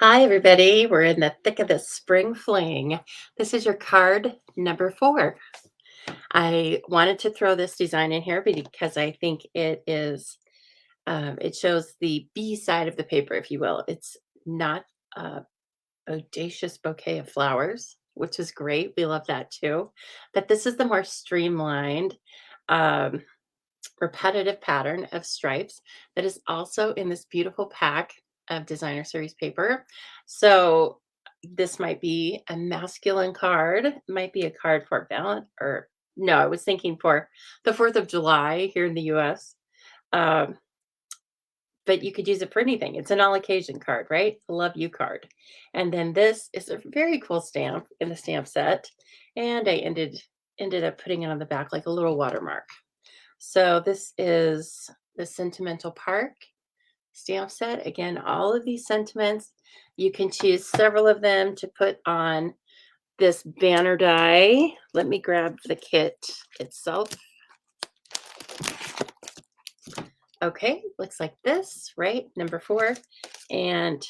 Hi, everybody. We're in the thick of the spring fling. This is your card number 4. I wanted to throw this design in here because I think it shows the B side of the paper, if you will. It's not a audacious bouquet of flowers, which is great. We love that too. But this is the more streamlined, um, repetitive pattern of stripes that is also in this beautiful pack of designer series paper. So this might be a masculine card, might be a card for Valent or no, I was thinking for the 4th of July here in the US. Um, but you could use it for anything. It's an all occasion card, right? Love you card. And then this is a very cool stamp in the stamp set. And I ended up putting it on the back like a little watermark. So this is the Sentimental Park stamp set. Again, all of these sentiments, you can choose several of them to put on this banner die. Let me grab the kit itself. Okay, looks like this, right? Number 4. And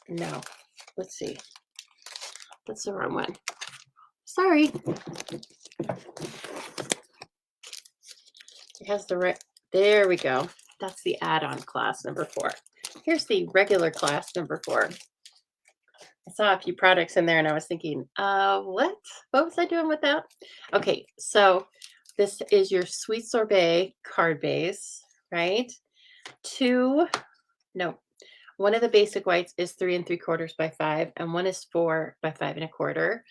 no, let's see. That's the wrong one. Sorry. It has the right. There we go. That's the add-on class number 4. Here's the regular class number 4. I saw a few products in there and I was thinking, what? What was I doing with that? Okay, so this is your Sweet Sorbet card base, right? Two, no, one of the basic whites is 3 3/4 by 5, and one is 4 by 5 1/4.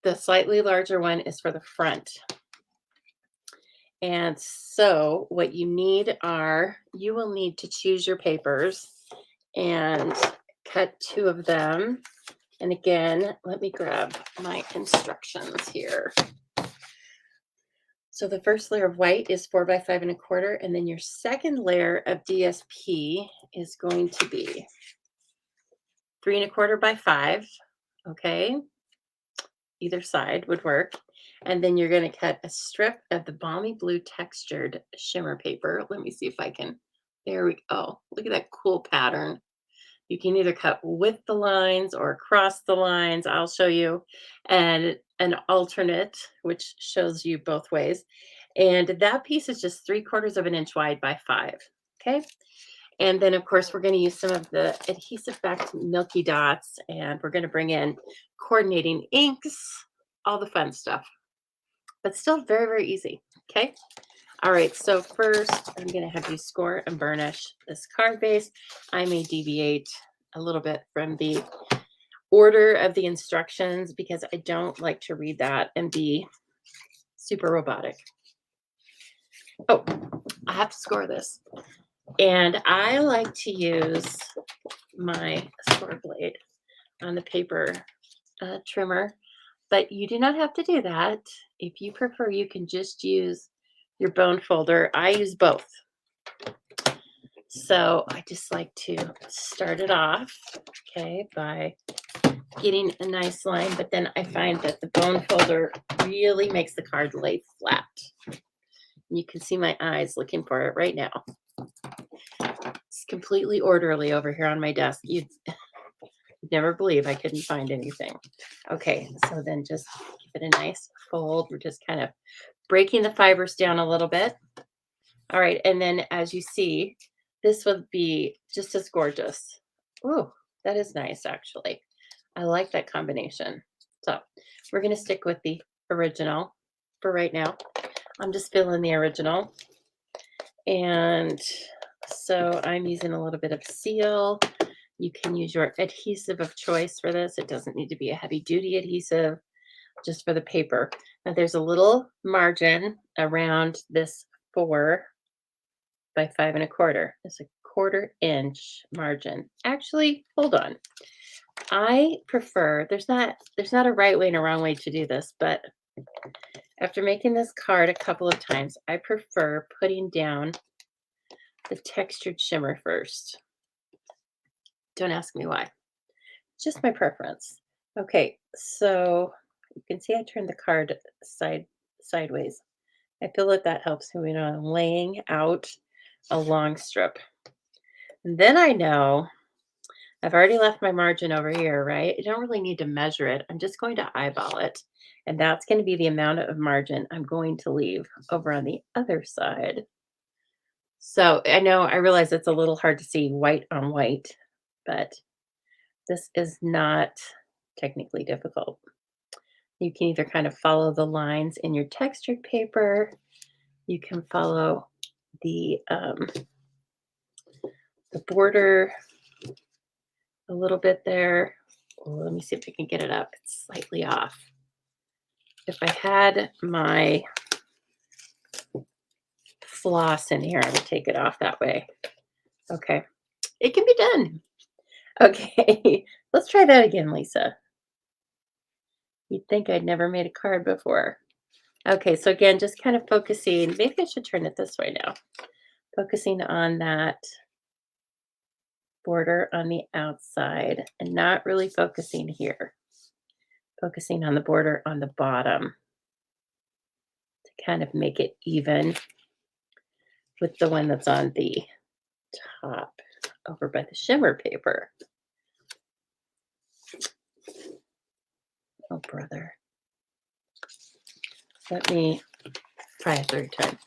The slightly larger one is for the front. And so what you will need to choose your papers and cut 2 of them. And again, let me grab my instructions here. So the first layer of white is 4 by 5 1/4, and then your second layer of DSP is going to be 3 1/4 by 5. Okay, either side would work. And then you're going to cut a strip of the balmy blue textured shimmer paper. Let me see if I can. There we go. Look at that cool pattern. You can either cut with the lines or across the lines. I'll show you and an alternate, which shows you both ways. And that piece is just 3/4 of an inch wide by 5. Okay. And then, of course, we're going to use some of the adhesive backed Milky Dots, and we're going to bring in coordinating inks, all the fun stuff, but still very, very easy. Okay. All right. So first, I'm going to have you score and burnish this card base. I may deviate a little bit from the order of the instructions because I don't like to read that and be super robotic. Oh, I have to score this. And I like to use my score blade on the paper trimmer, but you do not have to do that. If you prefer, you can just use your bone folder. I use both. So I just like to start it off, okay, by getting a nice line, but then I find that the bone folder really makes the card lay flat. You can see my eyes looking for it right now. It's completely orderly over here on my desk. You'd never believe I couldn't find anything. Okay, so then just give it a nice fold. We're just kind of breaking the fibers down a little bit. All right, and then as you see, this would be just as gorgeous. Ooh, that is nice, actually. I like that combination. So we're going to stick with the original for right now. I'm just filling the original. And so I'm using a little bit of seal. You can use your adhesive of choice for this. It doesn't need to be a heavy duty adhesive, just for the paper. Now there's a little margin around this 4 by 5 1/4. It's a 1/4 inch margin. Actually, hold on. I prefer, there's not a right way and a wrong way to do this, but after making this card a couple of times, I prefer putting down the textured shimmer first. Don't ask me why. Just my preference. Okay, so you can see I turned the card sideways. I feel that that helps me when I'm laying out a long strip. And then I know I've already left my margin over here, right? I don't really need to measure it. I'm just going to eyeball it. And that's going to be the amount of margin I'm going to leave over on the other side. So I realize it's a little hard to see white on white, but this is not technically difficult. You can either kind of follow the lines in your textured paper. You can follow the border a little bit there. Oh, let me see if I can get it up. It's slightly off. If I had my floss in here, I would take it off that way. Okay, it can be done. Okay, let's try that again, Lisa. You'd think I'd never made a card before. Okay, so again, just kind of focusing. Maybe I should turn it this way now. Focusing on that border on the outside and not really focusing here. Focusing on the border on the bottom to kind of make it even with the one that's on the top over by the shimmer paper. Oh, brother. Let me try a third time.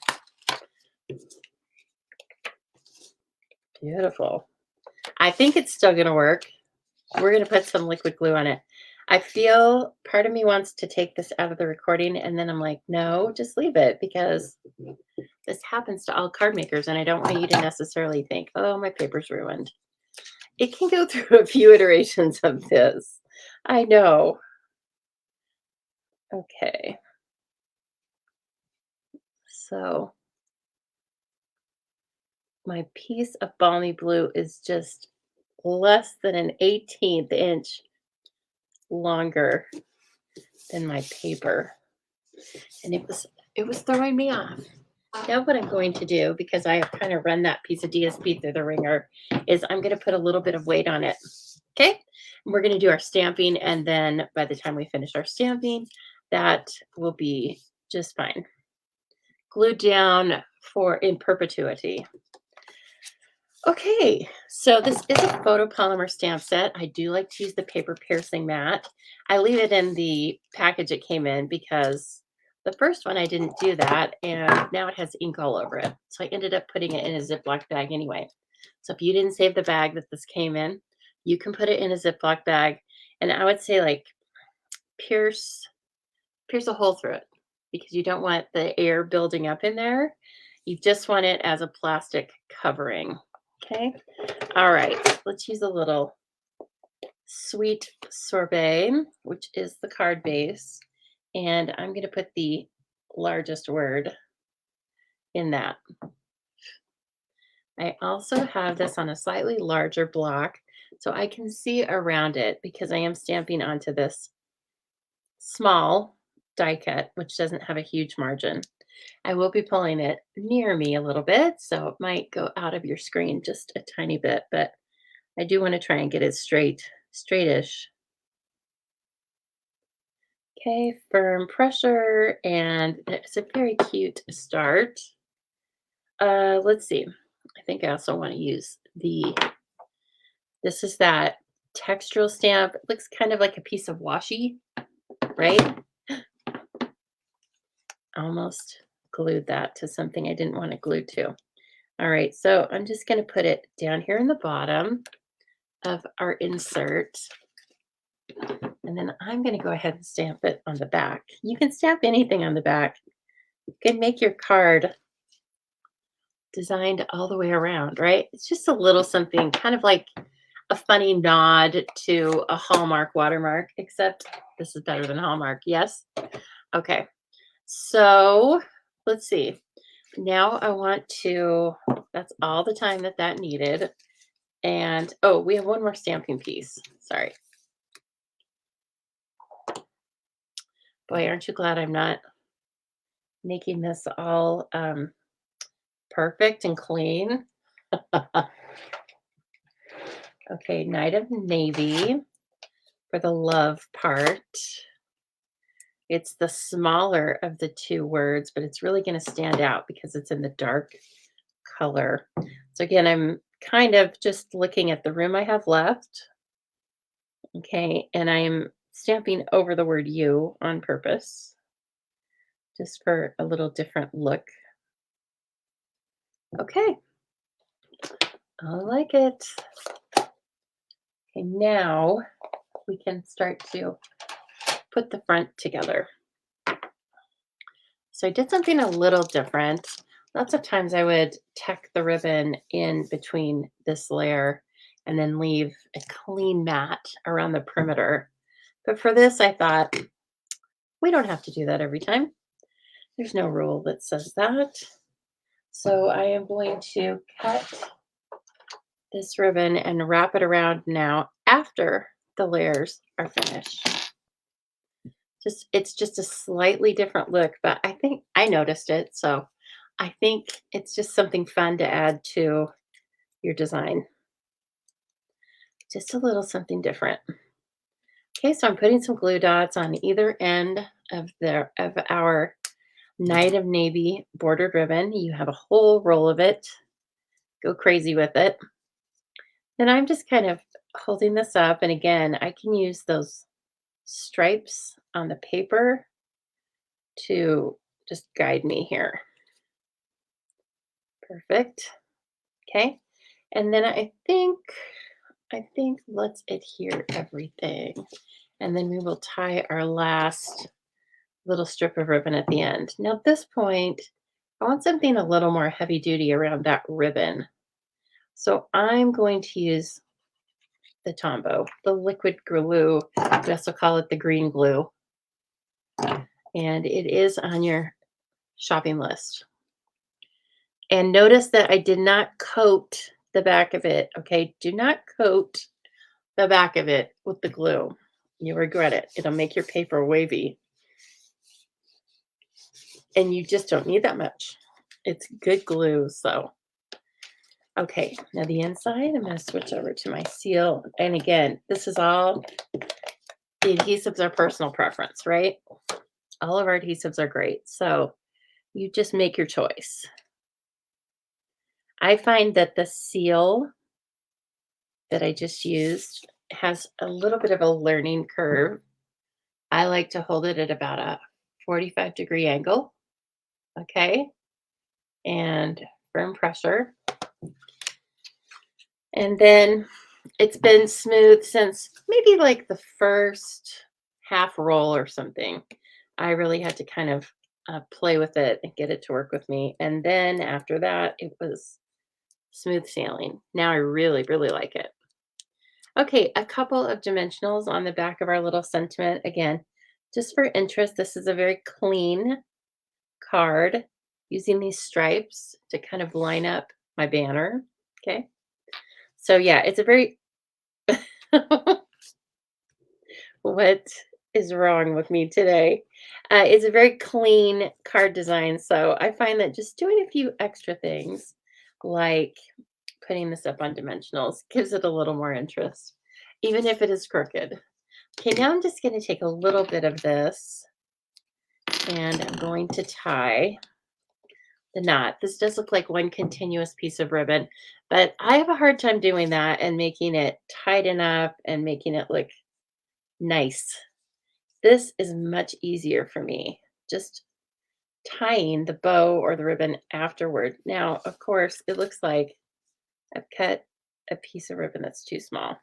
Beautiful. I think it's still going to work. We're going to put some liquid glue on it. I feel part of me wants to take this out of the recording, and then I'm like, no, just leave it, because this happens to all card makers, and I don't want you to necessarily think, oh, my paper's ruined. It can go through a few iterations of this. I know. Okay. So my piece of balmy blue is just less than an 18th inch longer than my paper. And it was throwing me off. Now what I'm going to do, because I have kind of run that piece of DSP through the ringer, is I'm going to put a little bit of weight on it. Okay. And we're going to do our stamping. And then by the time we finish our stamping, that will be just fine. Glued down in perpetuity. Okay, so this is a photopolymer stamp set. I do like to use the paper piercing mat. I leave it in the package it came in because the first one I didn't do that, and now it has ink all over it. So I ended up putting it in a Ziploc bag anyway. So if you didn't save the bag that this came in, you can put it in a Ziploc bag, and I would say like pierce a hole through it, because you don't want the air building up in there. You just want it as a plastic covering. Okay. All right. Let's use a little sweet sorbet, which is the card base. And I'm going to put the largest word in that. I also have this on a slightly larger block so I can see around it, because I am stamping onto this small die cut, which doesn't have a huge margin. I will be pulling it near me a little bit, so it might go out of your screen just a tiny bit, but I do want to try and get it straightish. Okay, firm pressure, and it's a very cute start. Let's see. I think I also want to use this is that textural stamp. It looks kind of like a piece of washi, right? Almost glued that to something I didn't want to glue to. All right, so I'm just going to put it down here in the bottom of our insert. And then I'm going to go ahead and stamp it on the back. You can stamp anything on the back. You can make your card designed all the way around, right? It's just a little something, kind of like a funny nod to a Hallmark watermark, except this is better than Hallmark. Yes? Okay. So let's see. Now I want to, that's all the time that needed. And, oh, we have one more stamping piece. Sorry. Boy, aren't you glad I'm not making this all perfect and clean? Okay, Night of Navy for the love part. It's the smaller of the two words, but it's really going to stand out because it's in the dark color. So again, I'm kind of just looking at the room I have left. Okay, and I am stamping over the word you on purpose, just for a little different look. Okay, I like it. Okay, now we can start to put the front together. So I did something a little different. Lots of times I would tack the ribbon in between this layer and then leave a clean mat around the perimeter. But for this, I thought we don't have to do that every time. There's no rule that says that. So I am going to cut this ribbon and wrap it around now after the layers are finished. It's just a slightly different look, but I think I noticed it. So I think it's just something fun to add to your design. Just a little something different. Okay, so I'm putting some glue dots on either end of our Night of Navy bordered ribbon. You have a whole roll of it. Go crazy with it. Then I'm just kind of holding this up, and again, I can use those stripes on the paper to just guide me here. Perfect. Okay. And then I think let's adhere everything. And then we will tie our last little strip of ribbon at the end. Now at this point, I want something a little more heavy duty around that ribbon. So I'm going to use the Tombow, the liquid glue. We also call it the green glue. And it is on your shopping list. And notice that I did not coat the back of it, okay? Do not coat the back of it with the glue. You'll regret it. It'll make your paper wavy. And you just don't need that much. It's good glue, so. Okay, now the inside, I'm gonna switch over to my seal. And again, this is all, the adhesives are personal preference, right? All of our adhesives are great. So you just make your choice. I find that the seal that I just used has a little bit of a learning curve. I like to hold it at about a 45-degree angle, okay? And firm pressure. And then it's been smooth since maybe like the first half roll or something. I really had to kind of play with it and get it to work with me. And then after that, it was smooth sailing. Now I really, really like it. Okay, a couple of dimensionals on the back of our little sentiment. Again, just for interest, this is a very clean card using these stripes to kind of line up my banner. Okay, so yeah, it's a very what is wrong with me today? It's a very clean card design, so I find that just doing a few extra things, like putting this up on dimensionals, gives it a little more interest, even if it is crooked. Okay, now I'm just going to take a little bit of this and I'm going to tie the knot. This does look like one continuous piece of ribbon, but I have a hard time doing that and making it tight enough and making it look nice. This is much easier for me, just tying the bow or the ribbon afterward. Now, of course, it looks like I've cut a piece of ribbon that's too small.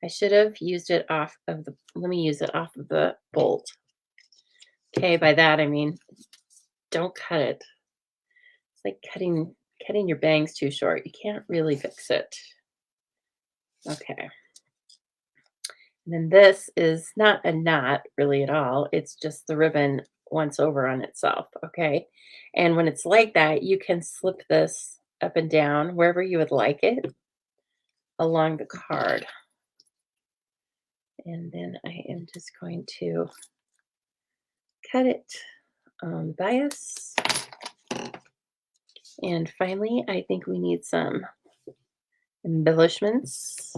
I should have used it off of the, let me use it off of the bolt. Okay, by that I mean, don't cut it. It's like cutting your bangs too short. You can't really fix it. Okay. And then this is not a knot really at all. It's just the ribbon once over on itself, okay? And when it's like that, you can slip this up and down wherever you would like it along the card. And then I am just going to cut it on the bias. And finally, I think we need some embellishments.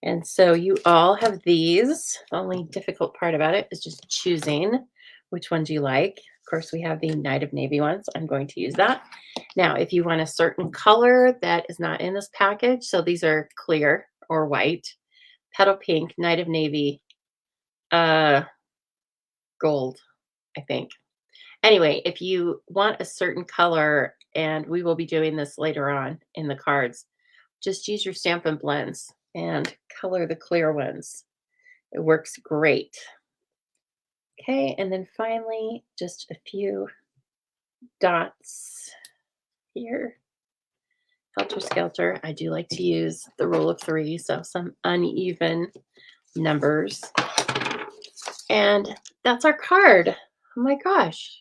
And so you all have these. The only difficult part about it is just choosing which ones you like. Of course, we have the Night of Navy ones. I'm going to use that. Now, if you want a certain color that is not in this package, so these are clear or white, Petal Pink, Night of Navy, uh, gold, I think. Anyway, if you want a certain color, and we will be doing this later on in the cards, just use your Stampin' Blends and color the clear ones. It works great. Okay, and then finally, just a few dots here. Helter Skelter. I do like to use the rule of three, so some uneven numbers. And that's our card. Oh my gosh.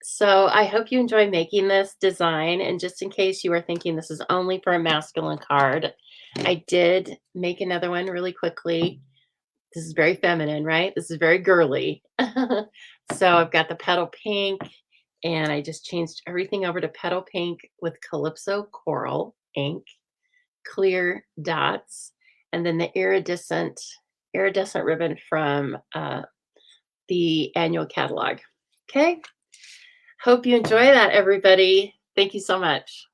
So I hope you enjoy making this design. And just in case you were thinking this is only for a masculine card, I did make another one really quickly. This is very feminine, right? This is very girly. So I've got the petal pink, and I just changed everything over to petal pink with Calypso Coral ink, clear dots, and then the iridescent ribbon from the annual catalog. Okay. Hope you enjoy that, everybody. Thank you so much.